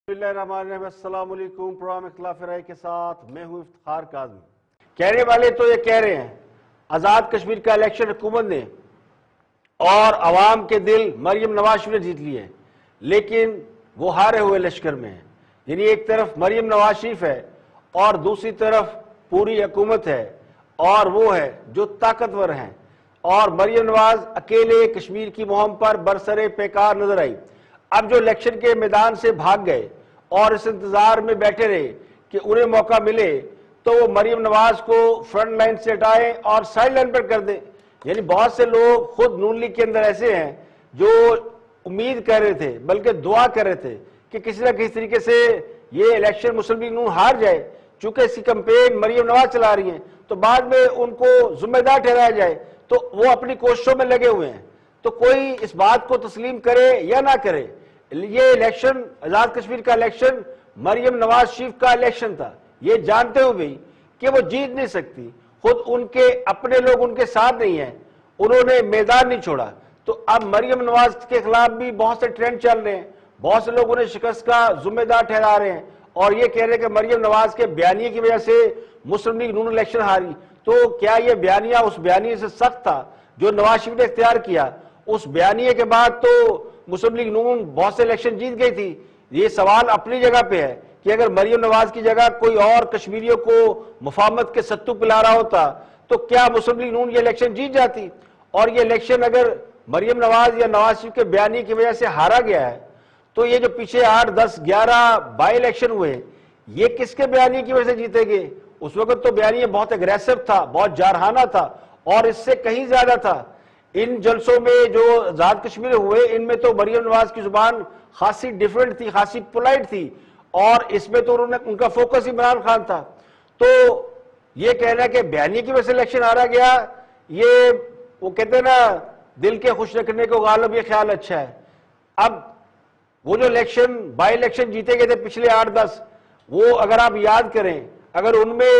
السلام علیکم۔ پروگرام اختلاف رائے کے ساتھ میں ہوں افتخار کاظمی۔ کہنے والے تو یہ کہہ رہے ہیں آزاد کشمیر کا الیکشن حکومت نے اور عوام کے دل مریم نواز شریف نے جیت لیے ہیں، لیکن وہ ہارے ہوئے لشکر میں ہیں۔ یعنی ایک طرف مریم نواز شریف ہے اور دوسری طرف پوری حکومت ہے، اور وہ ہے جو طاقتور ہیں، اور مریم نواز اکیلے کشمیر کی مہم پر برسر پیکار نظر آئی۔ اب جو الیکشن کے میدان سے بھاگ گئے اور اس انتظار میں بیٹھے رہے کہ انہیں موقع ملے تو وہ مریم نواز کو فرنٹ لائن سے ہٹائیں اور سائیڈ لائن پر کر دیں۔ یعنی بہت سے لوگ خود نون لیگ کے اندر ایسے ہیں جو امید کر رہے تھے، بلکہ دعا کر رہے تھے کہ کسی نہ کسی طریقے سے یہ الیکشن مسلم لیگ نون ہار جائے، چونکہ اس کی کمپین مریم نواز چلا رہی ہیں تو بعد میں ان کو ذمہ دار ٹھہرایا جائے، تو وہ اپنی کوششوں میں لگے ہوئے ہیں۔ تو کوئی اس بات کو تسلیم کرے یا نہ کرے، یہ الیکشن آزاد کشمیر کا الیکشن مریم نواز شریف کا الیکشن تھا، یہ جانتے ہوئے بھی کہ وہ جیت نہیں سکتی، خود ان کے اپنے لوگ ان کے ساتھ نہیں ہیں، انہوں نے میدان نہیں چھوڑا۔ تو اب مریم نواز کے خلاف بھی بہت سے ٹرینڈ چل رہے ہیں، بہت سے لوگ انہیں شکست کا ذمہ دار ٹھہرا رہے ہیں اور یہ کہہ رہے ہیں کہ مریم نواز کے بیانیے کی وجہ سے مسلم لیگ نون الیکشن ہاری۔ تو کیا یہ بیانیہ اس بیانیے سے سخت تھا جو نواز شریف نے اختیار کیا؟ اس بیانیے کے بعد تو مسلم لیگ نون بہت سے الیکشن جیت گئی تھی۔ یہ سوال اپنی جگہ پہ ہے کہ اگر مریم نواز کی جگہ کوئی اور کشمیریوں کو مفاہمت کے ستو پلا رہا ہوتا تو کیا مسلم لیگ نون یہ الیکشن جیت جاتی؟ اور یہ الیکشن اگر مریم نواز یا نواز شریف کے بیانیے کی وجہ سے ہارا گیا ہے تو یہ جو پیچھے 8, 10, 11 بائی الیکشن ہوئے یہ کس کے بیانیے کی وجہ سے جیتے گئے؟ اس وقت تو بیانیہ بہت اگریسو تھا، بہت جارحانہ تھا، اور اس سے کہیں زیادہ تھا۔ ان جلسوں میں جو آزاد کشمیر ہوئے ان میں تو مریم نواز کی زبان خاصی ڈیفرنٹ تھی، خاصی پولائٹ تھی، اور اس میں تو ان کا فوکس عمران خان تھا۔ تو یہ کہنا کہ بیانیے کی وجہ سے الیکشن ہارا گیا، یہ وہ کہتے ہیں نا دل کے خوش رکھنے کو غالب یہ خیال اچھا ہے۔ اب وہ جو الیکشن بائی الیکشن جیتے گئے تھے پچھلے 8-10، وہ اگر آپ یاد کریں، اگر ان میں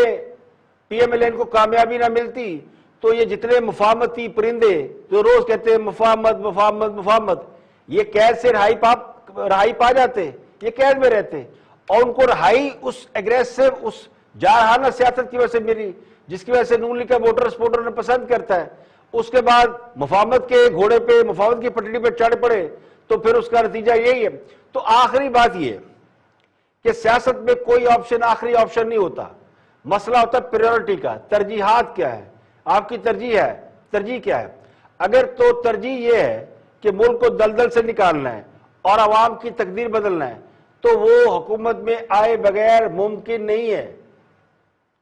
پی ایم ایل این کو کامیابی نہ ملتی تو یہ جتنے مفاہمتی پرندے جو روز کہتے ہیں مفاہمت مفاہمت مفاہمت، یہ قید سے رہائی پا جاتے، یہ قید میں رہتے، اور ان کو رہائی اس اگریسو اس جارحانہ سیاست کی وجہ سے ملی جس کی وجہ سے نون لیگ کا ووٹر سپورٹر نے پسند کرتا ہے۔ اس کے بعد مفاہمت کے گھوڑے پہ، مفاہمت کی پٹڑی پہ چڑھ پڑے تو پھر اس کا نتیجہ یہی ہے۔ تو آخری بات یہ کہ سیاست میں کوئی آپشن آخری آپشن نہیں ہوتا، مسئلہ ہوتا ہے پریورٹی کا، ترجیحات کیا ہے، آپ کی ترجیح کیا ہے۔ اگر تو ترجیح یہ ہے کہ ملک کو دلدل سے نکالنا ہے اور عوام کی تقدیر بدلنا ہے تو وہ حکومت میں آئے بغیر ممکن نہیں ہے،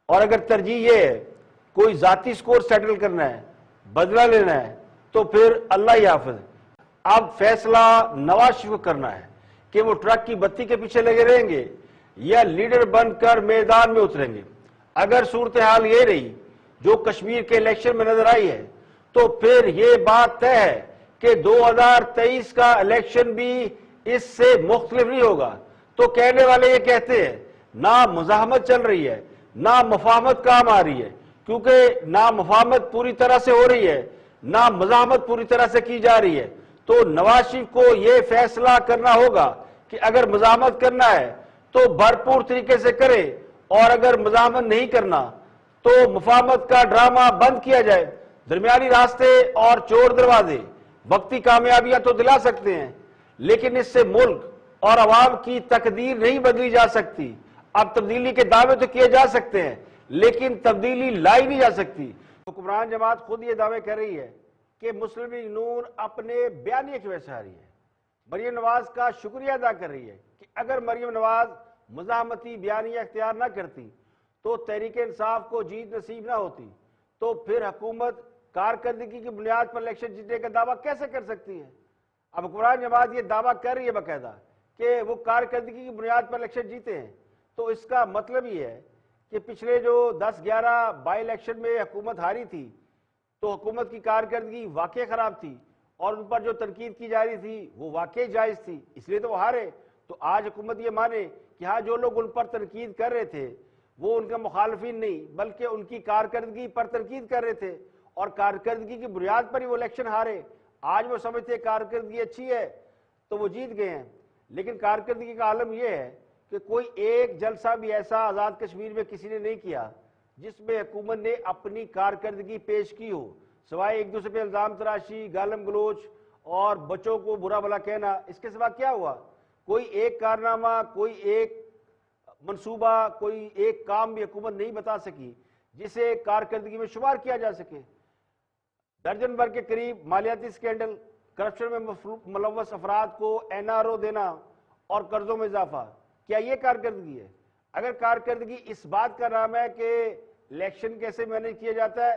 اور اگر ترجیح یہ ہے کوئی ذاتی سکور سیٹل کرنا ہے، بدلہ لینا ہے، تو پھر اللہ ہی حافظ۔ اب فیصلہ نواز شریف کو کرنا ہے کہ وہ ٹرک کی بتی کے پیچھے لگے رہیں گے یا لیڈر بن کر میدان میں اتریں گے۔ اگر صورتحال یہ رہی جو کشمیر کے الیکشن میں نظر آئی ہے تو پھر یہ بات طے ہے کہ 2023 کا الیکشن بھی اس سے مختلف نہیں ہوگا۔ تو کہنے والے یہ کہتے ہیں نہ مزاحمت چل رہی ہے نہ مفاہمت کام آ رہی ہے، کیونکہ نہ مفاہمت پوری طرح سے ہو رہی ہے نہ مزاحمت پوری طرح سے کی جا رہی ہے۔ تو نواز شریف کو یہ فیصلہ کرنا ہوگا کہ اگر مزاحمت کرنا ہے تو بھرپور طریقے سے کرے، اور اگر مزاحمت نہیں کرنا تو مفاہمت کا ڈرامہ بند کیا جائے۔ درمیانی راستے اور چور دروازے وقتی کامیابیاں تو دلا سکتے ہیں، لیکن اس سے ملک اور عوام کی تقدیر نہیں بدلی جا سکتی۔ اب تبدیلی کے دعوے تو کیے جا سکتے ہیں لیکن تبدیلی لائی نہیں جا سکتی۔ حکمران جماعت خود یہ دعوے کر رہی ہے کہ مسلم لیگ نون اپنے بیانیے کی وجہ سے ہاری ہے۔ مریم نواز کا شکریہ ادا کر رہی ہے کہ اگر مریم نواز مزاحمتی بیانیہ اختیار نہ کرتی تو تحریک انصاف کو جیت نصیب نہ ہوتی، تو پھر حکومت کارکردگی کی بنیاد پر الیکشن جیتنے کا دعویٰ کیسے کر سکتی ہے؟ اب حکمران جماعت یہ دعویٰ کر رہی ہے باقاعدہ کہ وہ کارکردگی کی بنیاد پر الیکشن جیتے ہیں، تو اس کا مطلب یہ ہے کہ پچھلے جو 10-11 بائی الیکشن میں حکومت ہاری تھی تو حکومت کی کارکردگی واقعی خراب تھی، اور ان پر جو تنقید کی جا رہی تھی وہ واقعی جائز تھی، اس لیے تو وہ ہارے۔ تو آج حکومت یہ مانے کہ ہاں جو لوگ ان پر تنقید کر رہے تھے وہ ان کے مخالفین نہیں بلکہ ان کی کارکردگی پر تنقید کر رہے تھے، اور کارکردگی کی بنیاد پر ہی وہ الیکشن ہارے۔ آج وہ سمجھتے ہیں کارکردگی اچھی ہے تو وہ جیت گئے ہیں، لیکن کارکردگی کا عالم یہ ہے کہ کوئی ایک جلسہ بھی ایسا آزاد کشمیر میں کسی نے نہیں کیا جس میں حکومت نے اپنی کارکردگی پیش کی ہو، سوائے ایک دوسرے پہ الزام تراشی، گالم گلوچ اور بچوں کو برا بھلا کہنا۔ اس کے سوا کیا ہوا؟ کوئی ایک کارنامہ، کوئی ایک منصوبہ، کوئی ایک کام بھی حکومت نہیں بتا سکی جسے کارکردگی میں شمار کیا جا سکے۔ درجن بھر کے قریب مالیاتی سکینڈل، کرپشن میں ملوث افراد کو NRO دینا اور قرضوں میں اضافہ، کیا یہ کارکردگی ہے؟ اگر کارکردگی اس بات کا نام ہے کہ الیکشن کیسے مینیج کیا جاتا ہے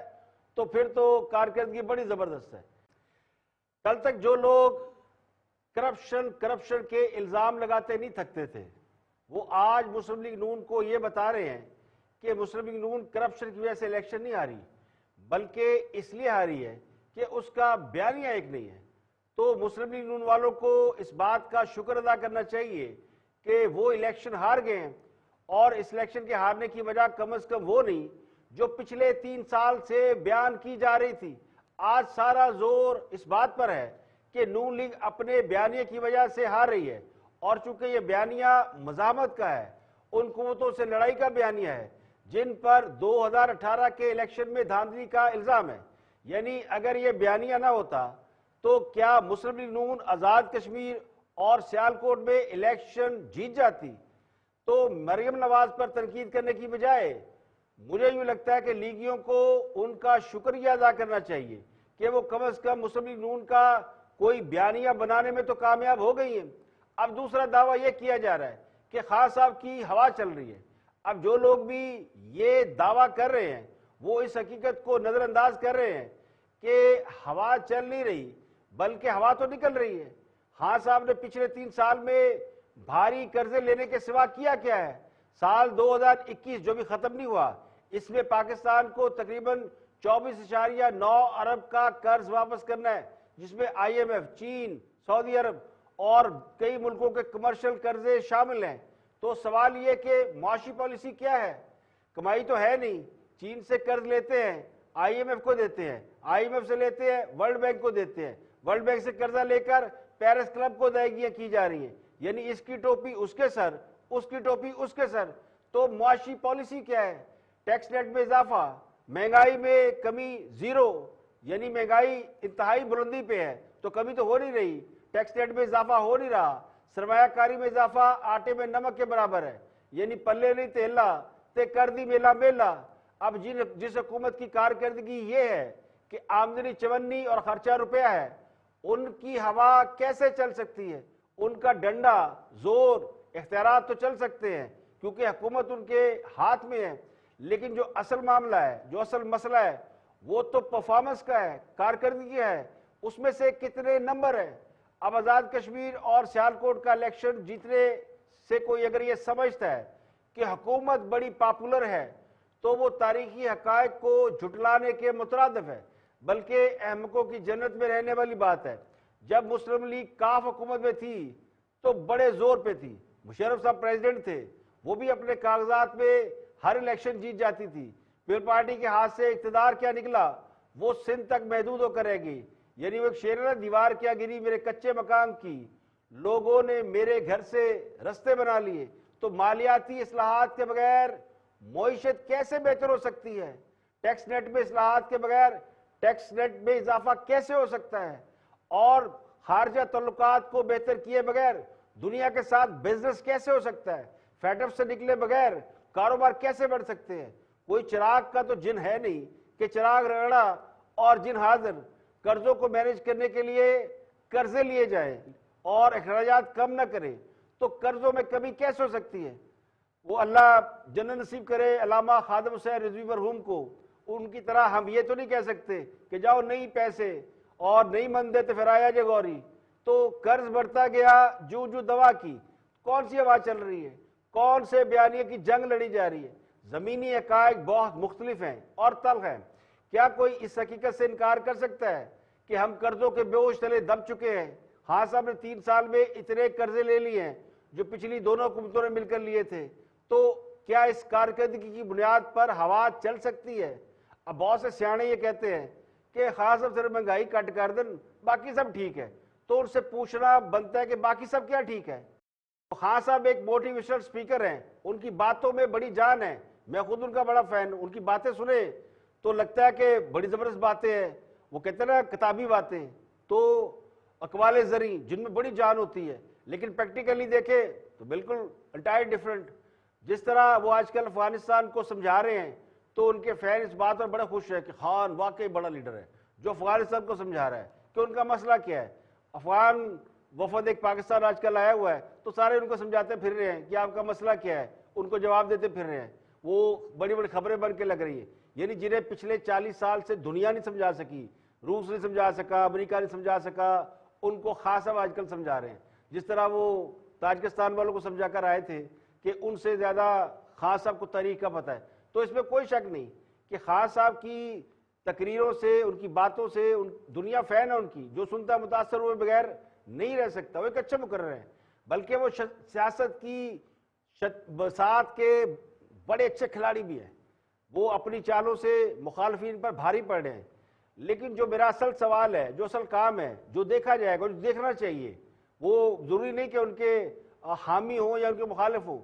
تو پھر تو کارکردگی بڑی زبردست ہے۔ کل تک جو لوگ کرپشن کے الزام لگاتے نہیں تھکتے تھے، وہ آج مسلم لیگ نون کو یہ بتا رہے ہیں کہ مسلم لیگ نون کرپشن کی وجہ سے الیکشن نہیں ہاری، بلکہ اس لیے ہاری ہے کہ اس کا بیانیہ ایک نہیں ہے۔ تو مسلم لیگ نون والوں کو اس بات کا شکر ادا کرنا چاہیے کہ وہ الیکشن ہار گئے ہیں، اور اس الیکشن کے ہارنے کی وجہ کم از کم وہ نہیں جو پچھلے 3 سال سے بیان کی جا رہی تھی۔ آج سارا زور اس بات پر ہے کہ نون لیگ اپنے بیانیے کی وجہ سے ہار رہی ہے، اور چونکہ یہ بیانیہ مزاحمت کا ہے، ان قوتوں سے لڑائی کا بیانیہ ہے جن پر 2018 کے الیکشن میں دھاندلی کا الزام ہے۔ یعنی اگر یہ بیانیہ نہ ہوتا تو کیا مسلم لیگ نون آزاد کشمیر اور سیالکوٹ میں الیکشن جیت جاتی؟ تو مریم نواز پر تنقید کرنے کی بجائے مجھے یوں لگتا ہے کہ لیگیوں کو ان کا شکریہ ادا کرنا چاہیے کہ وہ کم از کم مسلم لیگ نون کا کوئی بیانیہ بنانے میں تو کامیاب ہو گئی ہیں۔ اب دوسرا دعویٰ یہ کیا جا رہا ہے کہ خان صاحب کی ہوا چل رہی ہے۔ اب جو لوگ بھی یہ دعویٰ کر رہے ہیں وہ اس حقیقت کو نظر انداز کر رہے ہیں کہ ہوا چل نہیں رہی بلکہ ہوا تو نکل رہی ہے۔ خان صاحب نے پچھلے 3 سال میں بھاری قرضے لینے کے سوا کیا کیا ہے؟ سال 2021 جو بھی ختم نہیں ہوا، اس میں پاکستان کو تقریباً 24.9 ارب کا قرض واپس کرنا ہے، جس میں IMF، چین، سعودی عرب اور کئی ملکوں کے کمرشل قرضے شامل ہیں۔ تو سوال یہ کہ معاشی پالیسی کیا ہے؟ کمائی تو ہے نہیں، چین سے قرض لیتے ہیں، IMF کو دیتے ہیں، IMF سے لیتے ہیں، ورلڈ بینک کو دیتے ہیں، ورلڈ بینک سے قرضہ لے کر پیرس کلب کو ادائیگیاں کی جا رہی ہیں۔ یعنی اس کی ٹوپی اس کے سر، اس کی ٹوپی اس کے سر۔ تو معاشی پالیسی کیا ہے؟ ٹیکس ریٹ میں اضافہ، مہنگائی میں کمی 0، یعنی مہنگائی انتہائی بلندی پہ ہے تو کمی تو ہو نہیں رہی، ٹیکس ریٹ میں اضافہ ہو نہیں رہا، سرمایہ کاری میں اضافہ آٹے میں نمک کے برابر ہے، یعنی پلے نہیں تیلا تے کر دی میلا میلا۔ اب جس حکومت کی کارکردگی یہ ہے کہ آمدنی 54 اور خرچہ روپیہ ہے، ان کی ہوا کیسے چل سکتی ہے؟ ان کا ڈنڈا، زور، اختیارات تو چل سکتے ہیں کیونکہ حکومت ان کے ہاتھ میں ہے، لیکن جو اصل معاملہ ہے، جو اصل مسئلہ ہے وہ تو پرفارمنس کا ہے، کارکردگی ہے، اس میں سے کتنے نمبر ہیں۔ اب آزاد کشمیر اور سیالکوٹ کا الیکشن جیتنے سے کوئی اگر یہ سمجھتا ہے کہ حکومت بڑی پاپولر ہے تو وہ تاریخی حقائق کو جھٹلانے کے مترادف ہے، بلکہ احمقوں کی جنت میں رہنے والی بات ہے۔ جب مسلم لیگ کاف حکومت میں تھی تو بڑے زور پہ تھی، مشرف صاحب پریزیڈنٹ تھے، وہ بھی اپنے کاغذات میں ہر الیکشن جیت جاتی تھی۔ پیپل پارٹی کے ہاتھ سے اقتدار کیا نکلا؟ وہ سندھ تک محدود ہو کر رہ گئی۔ یعنی وہ ایک شعر ہے، دیوار کیا گری میرے کچے مکان کی، لوگوں نے میرے گھر سے رستے بنا لیے۔ تو مالیاتی اصلاحات کے بغیر معیشت کیسے بہتر ہو سکتی ہے؟ ٹیکس نیٹ میں اصلاحات کے بغیر ٹیکس نیٹ میں اضافہ کیسے ہو سکتا ہے؟ اور خارجہ تعلقات کو بہتر کیے بغیر دنیا کے ساتھ بزنس کیسے ہو سکتا ہے؟ فیٹ اف سے نکلے بغیر کاروبار کیسے بڑھ سکتے ہیں؟ کوئی چراغ کا تو جن ہے نہیں کہ چراغ رگڑا اور جن حاضر۔ قرضوں کو مینیج کرنے کے لیے قرضے لیے جائیں اور اخراجات کم نہ کریں تو قرضوں میں کمی کیسے ہو سکتی ہے؟ وہ اللہ جنت نصیب کرے علامہ خادم حسین رضوی مرحوم کو، ان کی طرح ہم یہ تو نہیں کہہ سکتے کہ جاؤ نہیں پیسے اور نہیں من دے تو پھر آیا جے گوری۔ تو قرض بڑھتا گیا جو دوا کی، کون سی ہوا چل رہی ہے؟ کون سے بیانیے کی جنگ لڑی جا رہی ہے؟ زمینی حقائق بہت مختلف ہیں اور تلخ ہیں۔ کیا کوئی اس حقیقت سے انکار کر سکتا ہے کہ ہم قرضوں کے بوجھ تلے دب چکے ہیں؟ خان صاحب نے 3 سال میں اتنے قرضے لے لیے ہیں جو پچھلی دونوں حکومتوں نے مل کر لیے تھے۔ تو کیا اس کارکردگی کی بنیاد پر ہوا چل سکتی ہے؟ اب بہت سے سیانے یہ کہتے ہیں کہ خان صاحب صرف مہنگائی کٹ کر دیں باقی سب ٹھیک ہے، تو ان سے پوچھنا بنتا ہے کہ باقی سب کیا ٹھیک ہے؟ خان صاحب ایک موٹیویشنل سپیکر ہیں، ان کی باتوں میں بڑی جان ہے، میں خود ان کا بڑا فین ہوں، ان کی باتیں سنے تو لگتا ہے کہ بڑی زبردست باتیں ہیں، وہ کہتے ہیں نا کتابی باتیں، تو اقوال زرعی جن میں بڑی جان ہوتی ہے، لیکن پریکٹیکلی دیکھیں تو بالکل انٹائر ڈیفرنٹ. جس طرح وہ آج کل افغانستان کو سمجھا رہے ہیں تو ان کے فین اس بات پر بڑا خوش ہے کہ خان واقعی بڑا لیڈر ہے جو افغانستان کو سمجھا رہا ہے کہ ان کا مسئلہ کیا ہے. افغان وفد ایک پاکستان آج کل آیا ہوا ہے تو سارے ان کو سمجھاتے پھر رہے ہیں کہ آپ کا مسئلہ کیا ہے، ان کو جواب دیتے پھر رہے ہیں، وہ بڑی بڑی خبریں بن کے لگ رہی ہیں. یعنی جنہیں پچھلے 40 سال سے دنیا نہیں سمجھا سکی، روس نہیں سمجھا سکا، امریکہ نہیں سمجھا سکا، ان کو خاص اب آج کل سمجھا رہے ہیں. جس طرح وہ تاجکستان والوں کو سمجھا کر آئے تھے کہ ان سے زیادہ خان صاحب کو تاریخ کا پتہ ہے. تو اس میں کوئی شک نہیں کہ خان صاحب کی تقریروں سے، ان کی باتوں سے دنیا فین ہے ان کی، جو سنتا متاثر ہوئے بغیر نہیں رہ سکتا. وہ ایک اچھے مقرر ہیں، بلکہ وہ سیاست کی بساط کے بڑے اچھے کھلاڑی بھی ہیں. وہ اپنی چالوں سے مخالفین پر بھاری پڑ رہے ہیں. لیکن جو میرا اصل سوال ہے، جو اصل کام ہے، جو دیکھا جائے گا، جو دیکھنا چاہیے، وہ ضروری نہیں کہ ان کے حامی ہوں یا ان کے مخالف ہوں.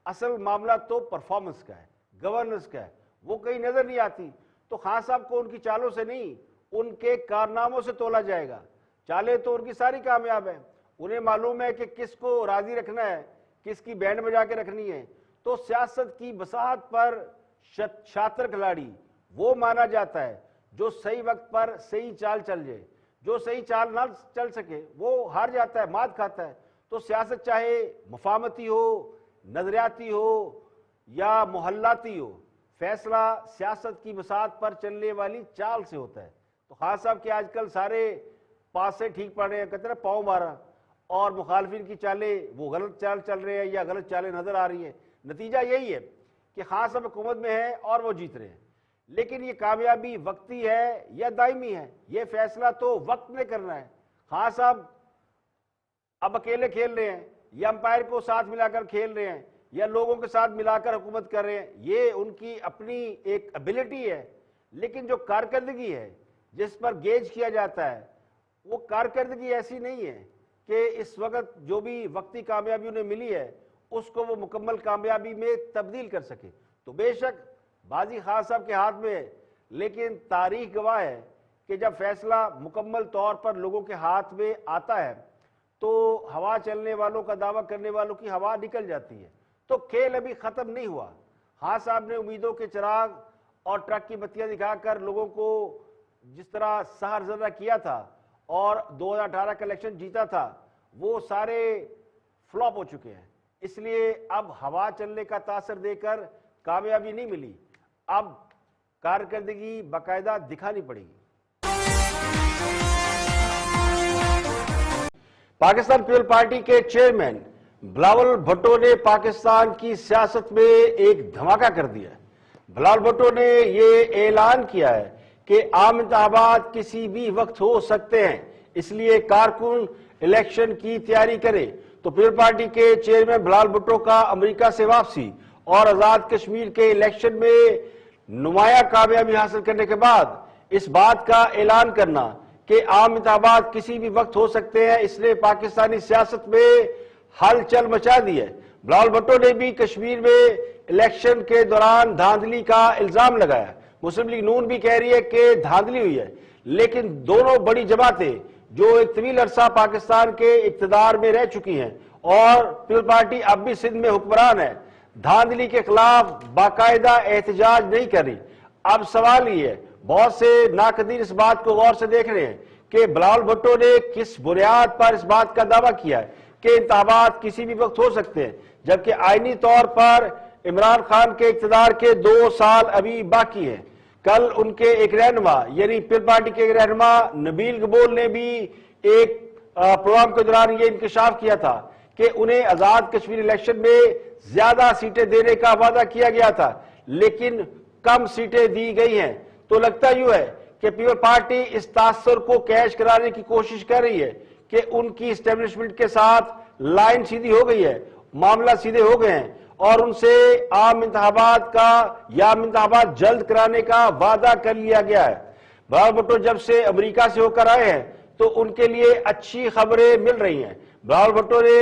اصل معاملہ تو پرفارمنس کا ہے، گورننس کا ہے، وہ کہیں نظر نہیں آتی. تو خان صاحب کو ان کی چالوں سے نہیں، ان کے کارناموں سے تولا جائے گا. چالیں تو ان کی ساری کامیاب ہیں، انہیں معلوم ہے کہ کس کو راضی رکھنا ہے، کس کی بینڈ بجا کے رکھنی ہے. تو سیاست کی بساط پر شاطر کھلاڑی وہ مانا جاتا ہے جو صحیح وقت پر صحیح چال چل جائے. جو صحیح چال نہ چل سکے وہ ہار جاتا ہے، مات کھاتا ہے. تو سیاست چاہے مفاہمتی ہو، نظریاتی ہو یا محلاتی ہو، فیصلہ سیاست کی بساط پر چلنے والی چال سے ہوتا ہے. تو خان صاحب کے آج کل سارے پاس سے ٹھیک پڑ رہے ہیں، کہتے ہیں پاؤں مارا، اور مخالفین کی چالیں وہ غلط چال چل رہے ہیں یا غلط چالیں نظر آ رہی ہیں. نتیجہ یہی ہے کہ خان صاحب حکومت میں ہیں اور وہ جیت رہے ہیں. لیکن یہ کامیابی وقتی ہے یا دائمی ہے، یہ فیصلہ تو وقت نے کرنا ہے. خان صاحب اب اکیلے کھیل رہے ہیں یا امپائر کو ساتھ ملا کر کھیل رہے ہیں یا لوگوں کے ساتھ ملا کر حکومت کر رہے ہیں، یہ ان کی اپنی ایک ایبلٹی ہے. لیکن جو کارکردگی ہے جس پر گیج کیا جاتا ہے، وہ کارکردگی ایسی نہیں ہے کہ اس وقت جو بھی وقتی کامیابی انہیں ملی ہے اس کو وہ مکمل کامیابی میں تبدیل کر سکے. تو بے شک بازی خان صاحب کے ہاتھ میں ہے، لیکن تاریخ گواہ ہے کہ جب فیصلہ مکمل طور پر لوگوں کے ہاتھ میں آتا ہے تو ہوا چلنے والوں کا دعویٰ کرنے والوں کی ہوا نکل جاتی ہے. تو کھیل ابھی ختم نہیں ہوا. خان صاحب نے امیدوں کے چراغ اور ٹرک کی بتیاں دکھا کر لوگوں کو جس طرح سحر زدہ کیا تھا اور 2018 کا الیکشن جیتا تھا، وہ سارے فلاپ ہو چکے ہیں. اس لیے اب ہوا چلنے کا تاثر دے کر کامیابی نہیں ملی، اب کارکردگی باقاعدہ دکھانی پڑے گی. پاکستان پیپل پارٹی کے چیئرمین بلاول بھٹو نے پاکستان کی سیاست میں ایک دھماکہ کر دیا ہے. بلاول بھٹو نے یہ اعلان کیا ہے کہ عام انتخابات کسی بھی وقت ہو سکتے ہیں، اس لیے کارکن الیکشن کی تیاری کرے. تو پیپل پارٹی کے چیئرمین بلاول بھٹو کا امریکہ سے واپسی اور آزاد کشمیر کے الیکشن میں نمایاں کامیابی حاصل کرنے کے بعد اس بات کا اعلان کرنا کہ عام انتخابات کسی بھی وقت ہو سکتے ہیں، اس نے پاکستانی سیاست میں ہلچل مچا دی ہے. بلاول بھٹو نے بھی کشمیر میں الیکشن کے دوران دھاندلی کا الزام لگایا. مسلم لیگ نون بھی کہہ رہی ہے کہ دھاندلی ہوئی ہے، لیکن دونوں بڑی جماعتیں جو ایک طویل عرصہ پاکستان کے اقتدار میں رہ چکی ہیں اور پیپل پارٹی اب بھی سندھ میں حکمران ہے، دھاندلی کے خلاف باقاعدہ احتجاج نہیں کر رہی. اب سوال یہ ہے، بہت سے ناقدین اس بات کو غور سے دیکھ رہے ہیں کہ بلاول بھٹو نے کس بنیاد پر اس بات کا دعویٰ کیا ہے کہ انتخابات کسی بھی وقت ہو سکتے ہیں، جبکہ آئینی طور پر عمران خان کے اقتدار کے 2 سال ابھی باقی ہیں. کل ان کے ایک رہنما یعنی پیپل پارٹی کے ایک رہنما نبیل گبول نے بھی ایک پروگرام کے دوران یہ انکشاف کیا تھا کہ انہیں آزاد کشمیر الیکشن میں زیادہ سیٹیں دینے کا وعدہ کیا گیا تھا لیکن کم سیٹیں دی گئی ہیں. تو لگتا یوں ہے کہ پیپل پارٹی اس تاثر کو کیش کرانے کی کوشش کر رہی ہے کہ ان کی اسٹیبلشمنٹ کے ساتھ لائن سیدھی ہو گئی ہے، معاملہ سیدھے ہو گئے ہیں اور ان سے عام انتخابات کا یا عام انتخابات جلد کرانے کا وعدہ کر لیا گیا ہے. بلاول بھٹو جب سے امریکہ سے ہو کر آئے ہیں تو ان کے لیے اچھی خبریں مل رہی ہیں. بلاول بھٹو نے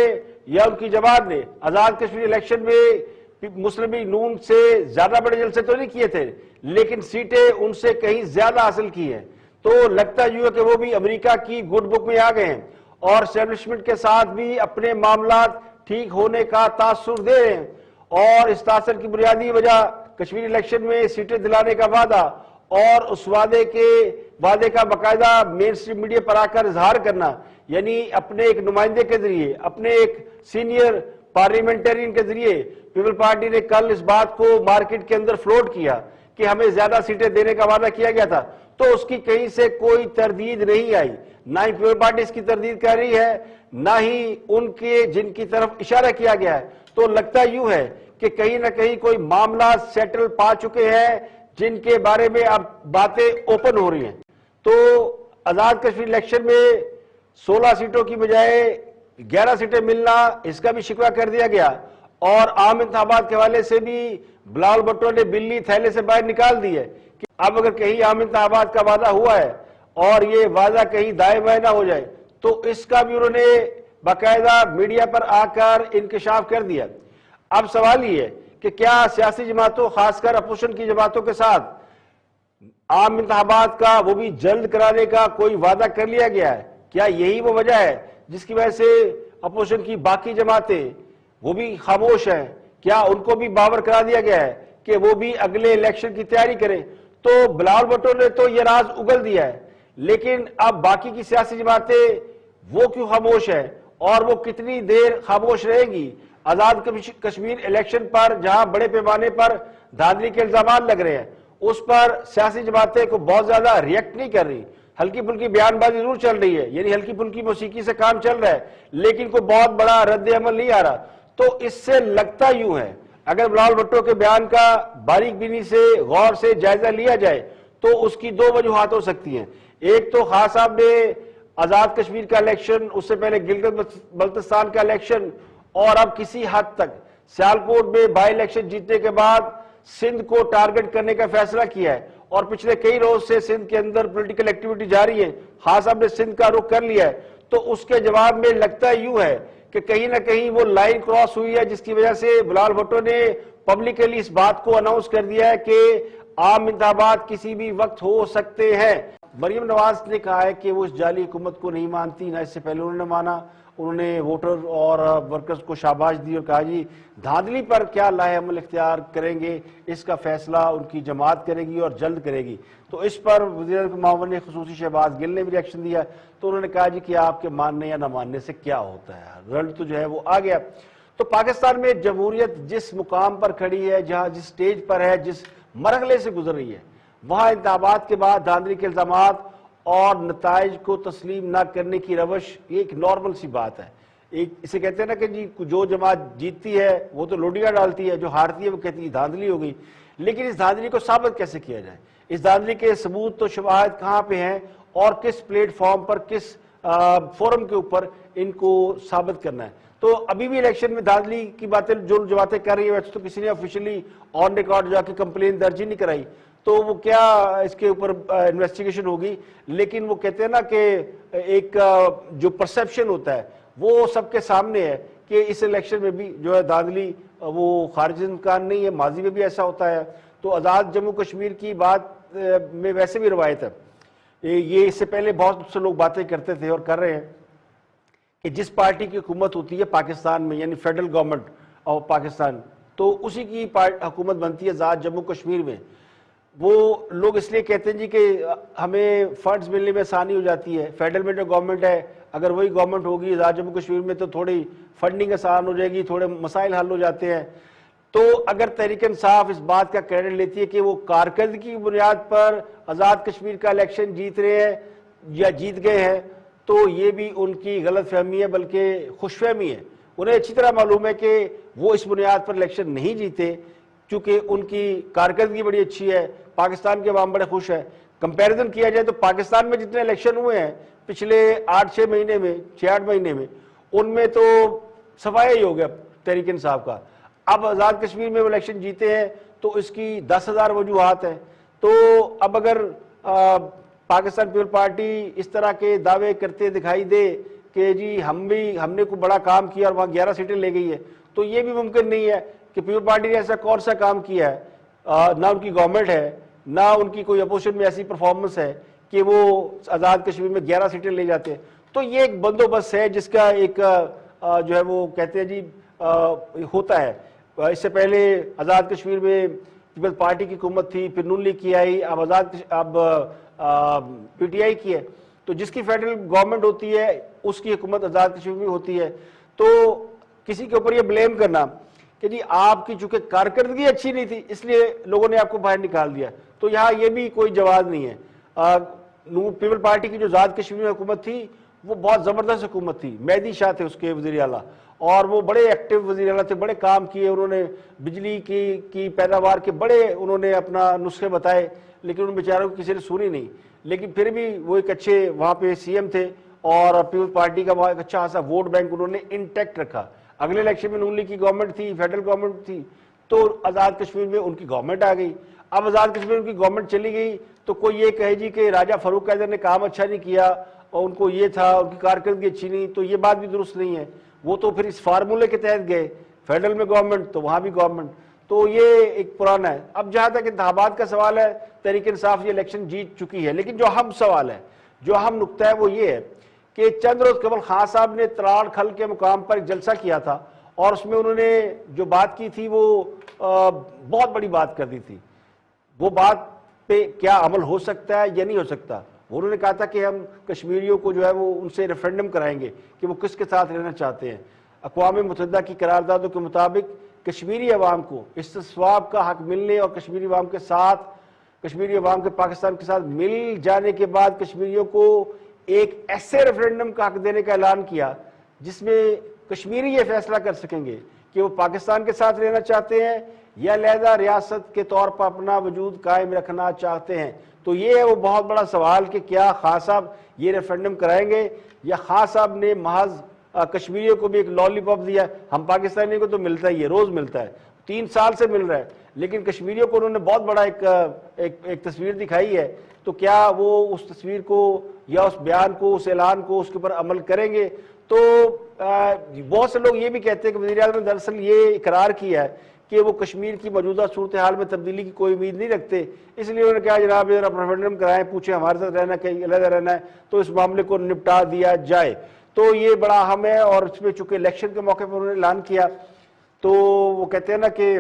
یا ان کی جماعت نے آزاد کشمیر الیکشن میں مسلم لیگ نون سے زیادہ بڑے جلسے تو نہیں کیے تھے، لیکن سیٹیں ان سے کہیں زیادہ حاصل کی ہیں. تو لگتا یوں ہے کہ وہ بھی امریکہ کی گڈ بک میں آ گئے ہیں اور اسٹیبلشمنٹ کے ساتھ بھی اپنے معاملات ٹھیک ہونے کا تاثر دے رہے ہیں. اور اس تاثر کی بنیادی وجہ کشمیر الیکشن میں سیٹیں دلانے کا وعدہ اور اس وعدے کا باقاعدہ مین اسٹریم میڈیا پر آ کر اظہار کرنا، یعنی اپنے ایک نمائندے کے ذریعے، اپنے ایک سینئر پارلیمنٹرین کے ذریعے پیپل پارٹی نے کل اس بات کو مارکیٹ کے اندر فلوٹ کیا کہ ہمیں زیادہ سیٹیں دینے کا وعدہ کیا گیا تھا. تو اس کی کہیں سے کوئی تردید نہیں آئی، نہ ہی پیپل پارٹی اس کی تردید کر رہی ہے، نہ ہی ان کے جن کی طرف اشارہ کیا گیا ہے. تو لگتا یوں ہے کہ کہیں نہ کہیں کوئی معاملات سیٹل پا چکے ہیں جن کے بارے میں اب باتیں اوپن ہو رہی ہیں. تو آزاد کشمیر الیکشن میں 16 سیٹوں کی بجائے 11 سیٹیں ملنا، اس کا بھی شکوہ کر دیا گیا. اور عام انتخابات کے حوالے سے بھی بلاول بھٹو نے بلی تھیلے سے باہر نکال دی ہے کہ اب اگر کہیں عام انتخابات کا وعدہ ہوا ہے اور یہ وعدہ کہیں دائیں بائیں نہ ہو جائے تو اس کا بھی انہوں نے باقاعدہ میڈیا پر آ کر انکشاف کر دیا. اب سوال یہ ہے کہ کیا سیاسی جماعتوں، خاص کر اپوزیشن کی جماعتوں کے ساتھ عام انتخابات کا وہ بھی جلد کرانے کا کوئی وعدہ کر لیا گیا ہے؟ کیا یہی وہ وجہ ہے جس کی وجہ سے اپوزیشن کی باقی جماعتیں وہ بھی خاموش ہیں؟ کیا ان کو بھی باور کرا دیا گیا ہے کہ وہ بھی اگلے الیکشن کی تیاری کریں؟ تو بلاول بھٹو نے تو یہ راز اگل دیا ہے، لیکن اب باقی کی سیاسی جماعتیں وہ کیوں خاموش ہیں اور وہ کتنی دیر خاموش رہیں گی؟ آزاد کشمیر الیکشن پر جہاں بڑے پیمانے پر دھاندلی کے الزامات لگ رہے ہیں، اس پر سیاسی جماعتیں کو بہت زیادہ ریئیکٹ نہیں کر رہی. ہلکی پھلکی بیان بازی ضرور چل رہی ہے، یعنی ہلکی پھلکی موسیقی سے کام چل رہا ہے، لیکن کوئی بہت بڑا رد عمل نہیں آ رہا. تو اس سے لگتا یوں ہے اگر بلاول بھٹو کے بیان کا باریک بینی سے غور سے جائزہ لیا جائے تو اس کی دو وجوہات ہو سکتی ہیں. ایک تو خان صاحب نے آزاد کشمیر کا الیکشن، اس سے پہلے گلگت بلتستان کا الیکشن اور اب کسی حد تک سیالکوٹ میں بائی الیکشن جیتنے کے بعد سندھ کو ٹارگٹ کرنے کا فیصلہ کیا ہے اور پچھلے کئی روز سے سندھ کے اندر پولیٹیکل ایکٹیویٹی جاری ہے. خان صاحب نے سندھ کا رخ کر لیا ہے. تو اس کے جواب میں لگتا یوں ہے کہ کہیں نہ کہیں وہ لائن کراس ہوئی ہے جس کی وجہ سے بلاول بھٹو نے پبلکلی اس بات کو اناؤنس کر دیا ہے کہ عام انتخابات کسی بھی وقت ہو سکتے ہیں. مریم نواز نے کہا ہے کہ وہ اس جعلی حکومت کو نہیں مانتی، نہ اس سے پہلے انہوں نے مانا. انہوں نے ووٹر اور ورکرز کو شاباش دی اور کہا جی دھاندلی پر کیا لاہ عمل اختیار کریں گے، اس کا فیصلہ ان کی جماعت کرے گی اور جلد کرے گی. تو اس پر وزیر معاون نے خصوصی شہباز گل نے بھی ریاکشن دیا. تو انہوں نے کہا جی کہ آپ کے ماننے یا نہ ماننے سے کیا ہوتا ہے، رزلٹ تو جو ہے وہ آ گیا. تو پاکستان میں جمہوریت جس مقام پر کھڑی ہے، جہاں جس سٹیج پر ہے، جس مرحلے سے گزر رہی ہے، وہاں انتخابات کے بعد دھاندلی کے الزامات اور نتائج کو تسلیم نہ کرنے کی روش یہ ایک نارمل سی بات ہے. اسے کہتے ہیں نا کہ جی جو جماعت جیتتی ہے وہ تو لوڈیاں ڈالتی ہے، جو ہارتی ہے وہ کہتی ہے دھاندلی ہو گئی. لیکن اس دھاندلی کو ثابت کیسے کیا جائے؟ اس دھاندلی کے ثبوت تو شواہد کہاں پہ ہیں اور کس پلیٹ فارم پر، کس فورم کے اوپر ان کو ثابت کرنا ہے؟ تو ابھی بھی الیکشن میں دھاندلی کی باتیں جو باتیں کر رہی ہے، ویسے تو کسی نے آفیشلی آن ریکارڈ جا کے کمپلین درج ہی نہیں کرائی، تو وہ کیا اس کے اوپر انویسٹیگیشن ہوگی. لیکن وہ کہتے ہیں نا کہ ایک جو پرسیپشن ہوتا ہے وہ سب کے سامنے ہے کہ اس الیکشن میں بھی جو ہے دھاندلی وہ خارج امکان نہیں ہے، ماضی میں بھی ایسا ہوتا ہے. تو آزاد جموں کشمیر کی بات میں ویسے بھی روایت ہے، یہ اس سے پہلے بہت سے لوگ باتیں کرتے تھے اور کر رہے ہیں کہ جس پارٹی کی حکومت ہوتی ہے پاکستان میں، یعنی فیڈرل گورنمنٹ آف پاکستان، تو اسی کی حکومت بنتی ہے آزاد جموں کشمیر میں. وہ لوگ اس لیے کہتے ہیں جی کہ ہمیں فنڈز ملنے میں آسانی ہو جاتی ہے. فیڈرل میں جو گورنمنٹ ہے اگر وہی گورنمنٹ ہوگی آزاد جموں کشمیر میں تو تھوڑی فنڈنگ آسان ہو جائے گی، تھوڑے مسائل حل ہو جاتے ہیں. تو اگر تحریک انصاف اس بات کا کریڈٹ لیتی ہے کہ وہ کارکردگی کی بنیاد پر آزاد کشمیر کا الیکشن جیت رہے ہیں یا جیت گئے ہیں، تو یہ بھی ان کی غلط فہمی ہے، بلکہ خوش فہمی ہے. انہیں اچھی طرح معلوم ہے کہ وہ اس بنیاد پر الیکشن نہیں جیتے چونکہ ان کی کارکردگی بڑی اچھی ہے، پاکستان کے عوام بڑے خوش ہیں. کمپیریزن کیا جائے تو پاکستان میں جتنے الیکشن ہوئے ہیں پچھلے 8-6 مہینے میں، 6-8 مہینے میں، ان میں تو صفایا ہی ہو گیا تحریک انصاف کا. اب آزاد کشمیر میں وہ الیکشن جیتے ہیں تو اس کی 10,000 وجوہات ہیں. تو اب اگر پاکستان پیپل پارٹی اس طرح کے دعوے کرتے دکھائی دے کہ جی ہم نے کوئی بڑا کام کیا اور وہاں 11 سیٹیں لے گئی ہے، تو یہ بھی ممکن نہیں ہے کہ پیپل پارٹی نے ایسا کون سا کام کیا ہے، نہ ان کی گورنمنٹ ہے، نہ ان کی کوئی اپوزیشن میں ایسی پرفارمنس ہے کہ وہ آزاد کشمیر میں 11 سیٹیں لے جاتے ہیں۔ تو یہ ایک بندوبست ہے جس کا ایک جو ہے وہ کہتے ہیں جی ہوتا ہے۔ اس سے پہلے آزاد کشمیر میں پیپل پارٹی کی حکومت تھی، پھر نون لیگ کی آئی، اب پی ٹی آئی کی ہے، تو جس کی فیڈرل گورنمنٹ ہوتی ہے اس کی حکومت آزاد کشمیر میں ہوتی ہے۔ تو کسی کے اوپر یہ بلیم کرنا کہ جی آپ کی چونکہ کارکردگی اچھی نہیں تھی اس لیے لوگوں نے آپ کو باہر نکال دیا، تو یہاں یہ بھی کوئی جواز نہیں ہے۔ پیپل پارٹی کی جو آزاد کشمیر میں حکومت تھی وہ بہت زبردست حکومت تھی، مہدی شاہ تھے اس کے وزیر اعلیٰ، اور وہ بڑے ایکٹیو وزیر اعلیٰ تھے، بڑے کام کیے انہوں نے، بجلی کی پیداوار کے بڑے انہوں نے اپنا نسخے بتائے، لیکن ان بیچاروں کو کسی نے سنی نہیں۔ لیکن پھر بھی وہ ایک اچھے وہاں پہ سی ایم تھے، اور پیپل پارٹی کا وہاں ایک اچھا خاصا ووٹ بینک انہوں نے انٹیکٹ رکھا۔ اگلے الیکشن میں نون لیگ کی گورنمنٹ تھی، فیڈرل گورنمنٹ تھی، تو آزاد کشمیر میں ان کی گورنمنٹ آ گئی۔ اب آزاد کشمیر میں ان کی گورنمنٹ چلی گئی تو کوئی یہ کہے جی کہ راجہ فاروق قیدر نے کام اچھا نہیں کیا اور ان کو یہ تھا، ان کی کارکردگی اچھی نہیں، تو یہ بات بھی درست نہیں ہے۔ وہ تو پھر اس فارمولے کے تحت گئے، فیڈرل میں گورنمنٹ تو وہاں بھی گورنمنٹ، تو یہ ایک پرانا ہے۔ اب جہاں تک انتخابات کا سوال ہے، تحریک انصاف یہ الیکشن جیت چکی ہے، لیکن جو اہم سوال ہے، جو اہم نقطہ ہے وہ یہ ہے کہ چند روز قبل خان صاحب نے تراڑ کھل کے مقام پر ایک جلسہ کیا تھا، اور اس میں انہوں نے جو بات کی تھی وہ بہت بڑی بات کر دی تھی۔ وہ بات پہ کیا عمل ہو سکتا ہے یا نہیں ہو سکتا، انہوں نے کہا تھا کہ ہم کشمیریوں کو جو ہے وہ ان سے ریفرینڈم کرائیں گے کہ وہ کس کے ساتھ رہنا چاہتے ہیں۔ اقوام متحدہ کی قراردادوں کے مطابق کشمیری عوام کو استصواب کا حق ملنے اور کشمیری عوام کے پاکستان کے ساتھ مل جانے کے بعد کشمیریوں کو ایک ایسے ریفرینڈم کا حق دینے کا اعلان کیا جس میں کشمیری یہ فیصلہ کر سکیں گے کہ وہ پاکستان کے ساتھ رہنا چاہتے ہیں یا علیحدہ ریاست کے طور پر اپنا وجود قائم رکھنا چاہتے ہیں۔ تو یہ ہے وہ بہت بڑا سوال کہ کیا خان صاحب یہ ریفرینڈم کرائیں گے، یا خان صاحب نے محض کشمیریوں کو بھی ایک لالی پاپ دیا۔ ہم پاکستانیوں کو تو ملتا ہی ہے، روز ملتا ہے، 3 سال سے مل رہا ہے، لیکن کشمیریوں کو انہوں نے بہت بڑا ایک تصویر دکھائی ہے، تو کیا وہ اس تصویر کو یا اس بیان کو، اس اعلان کو، اس کے اوپر عمل کریں گے؟ تو بہت سے لوگ یہ بھی کہتے ہیں کہ وزیر اعظم نے دراصل یہ اقرار کیا ہے کہ وہ کشمیر کی موجودہ صورتحال میں تبدیلی کی کوئی امید نہیں رکھتے، اس لیے انہوں نے کہا جناب ذرا ریفرینڈم کرائیں، پوچھیں ہمارے ساتھ رہنا کہ علیحدہ رہنا ہے، تو اس معاملے کو نپٹا دیا جائے۔ تو یہ بڑا اہم ہے، اور اس میں چونکہ الیکشن کے موقع پر انہوں نے اعلان کیا، تو وہ کہتے ہیں نا کہ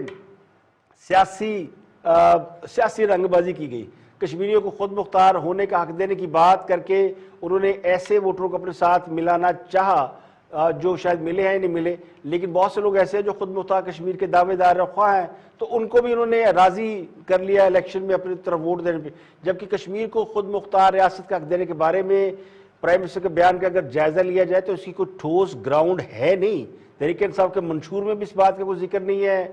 سیاسی رنگ بازی کی گئی، کشمیریوں کو خود مختار ہونے کا حق دینے کی بات کر کے انہوں نے ایسے ووٹروں کو اپنے ساتھ ملانا چاہا جو شاید ملے ہیں نہیں ملے، لیکن بہت سے لوگ ایسے ہیں جو خود مختار کشمیر کے دعوے دار رخواہ ہیں، تو ان کو بھی انہوں نے راضی کر لیا الیکشن میں اپنی طرف ووٹ دینے پہ۔ جبکہ کشمیر کو خود مختار ریاست کا حق دینے کے بارے میں پرائم منسٹر کے بیان کا اگر جائزہ لیا جائے تو اس کی کوئی ٹھوس گراؤنڈ ہے نہیں۔ تحریک انصاف کے منشور میں بھی اس بات کا کوئی ذکر نہیں ہے،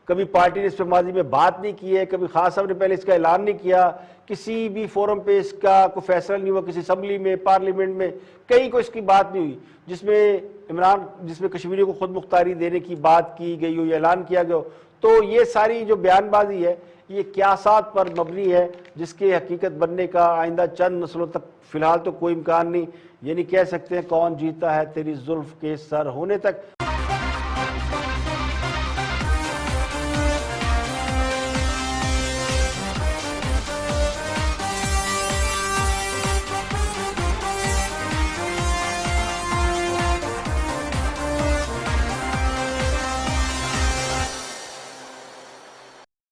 کبھی پارٹی نے اس پہ ماضی میں بات نہیں کی ہے، کبھی خان صاحب نے پہلے اس کا اعلان نہیں کیا، کسی بھی فورم پہ اس کا کوئی فیصلہ نہیں ہوا، کسی اسمبلی میں، پارلیمنٹ میں کہیں کوئی اس کی بات نہیں ہوئی جس میں کشمیریوں کو خود مختاری دینے کی بات کی گئی ہو یا اعلان کیا گیا ہو۔ تو یہ ساری جو بیان بازی ہے یہ قیاسات پر مبنی ہے، جس کے حقیقت بننے کا آئندہ چند نسلوں تک فی الحال تو کوئی امکان نہیں، یہ نہیں کہہ سکتے ہیں کون جیتا ہے تیری زلف کے سر ہونے تک۔